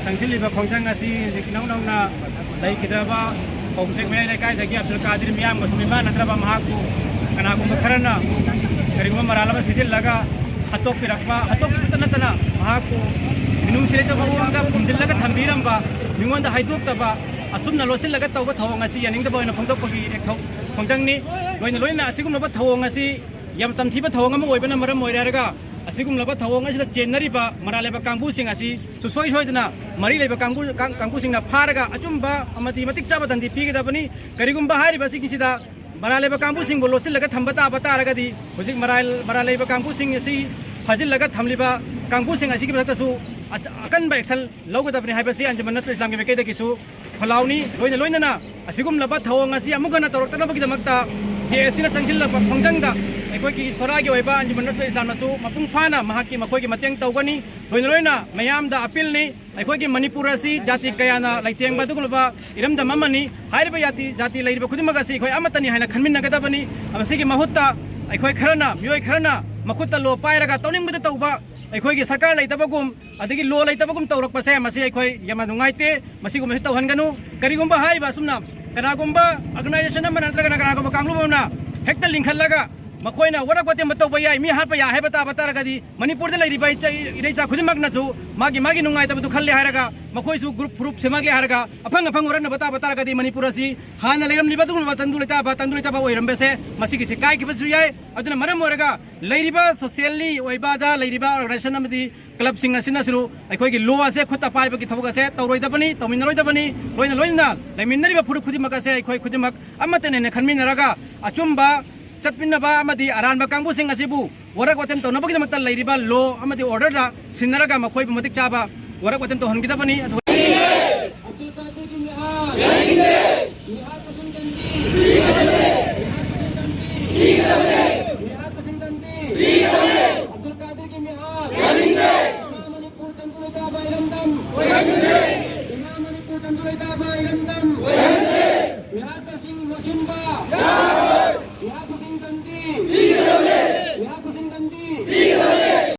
संगसिलिबा खोंजंग asi nau-nauna laikidaba komplek mai lekai dagi Abdul Qadir miyam musliman natraba mahaku kanagumba kharana kariguma maralaba sijil laga hatok pirakma hatok tanatana mahaku minung silita bawanga pumjillaga thambiramba mingonda haiduk taba asumna losil laga tawba thawang asi yaningda boina phongdok pagi ek khongjangni loina asigumna thawang asi yam tamthiba thawang ama oibana maram oiraraga asigumlaba thawang asida chenariba maraleba kangbu sing asi susoi soidana mari leba kangbu singna pharaga achumba amati matik chaba dandi pigedabani karigumba hairiba sigisida maraleba kangbu sing bo losillaga thambata abataragadi hojik maraleba kangbu sing asi fajillaga thamliba kangbu sing asi kibatasu akanba action lawgadabani haibasi anjaman nasl islam ge mekeda kisu phalauni loina na asigumlaba thawang asi amugana toroktanaba gidamakta JSC na changchilaba khongjangda अखोई सोरागी अंजुमन नस्ल इस्लाम मपुंग फाना मखोई Matang तौगनी लोइना मयाम appeal अखोई मणिपुर जाति कयाना लेंब इरमदम जाति खुदमक अखोई अमतनी है खनमिनगदबनी महुत्ता अखोई खरना मियोय खरना मखुत लो पायरगा तौनिंगबद तौब अखोई सरकार लेतबगुम अदगी लो लेतबगुम तौरकपसे अखोई यम नुंगाइते मसिगुम तौहनगनु करिगुम्बा हाइबा सुमना कनागुम्बा ऑर्गेनाइजेशन नत्रगना कनागुम्बा कांगलुबना हेक्ता लिंखलगा मखोइना वरकपते मतौबा याय मी हापा या हेबता बतारगदी मणिपुर दे लैरिबा इरेचा खुदिमकनाचु मागी नुंगाइतबदु खल्ले हारगा मखोइसु ग्रुप सेमागे हारगा अफंग वरन बतारगदी मणिपुर असि हाना लेरमलिबदुगुम तंदुलिताबा ओइरमबेसे मसिगिसि काइकिबसु याय अदुना मरम ओरगा लैरिबा सोशली ओइबादा लैरिबा ऑर्गेनाइजेशन अमदि क्लब सिंग असिनासु अखोइगी लो असे खुता पाइबगी थबक असे तौरोइदबनी तौमिनरोइदबनी लोइना लेमिनरिबा फुरु खुदिमक असे अखोइ खुदिमक अमतने खनमिनरगा अचुम्बा चटपिनबा अमदि अरानबा कांगबुसिंग असिबु वरक वतन तौनबगी मत लैरिबा लो अमदि ऑर्डर दा सिनरगा मखोइबु मतिक चाबा वरक वतन तो हनगिदबनी अब्दुल कादिर की मिहाद यारिंगे मिहाद पसंदंती मिहाद पसंदंती अब्दुल कादिर की मिहाद यारिंगे इमाम मणिपुर चंदुलेता बाइरमदम ओयंगे इमाम मणिपुर चंदुलेता बाइरमदम ओयंगे मिहाद पसिंग मोसिंबा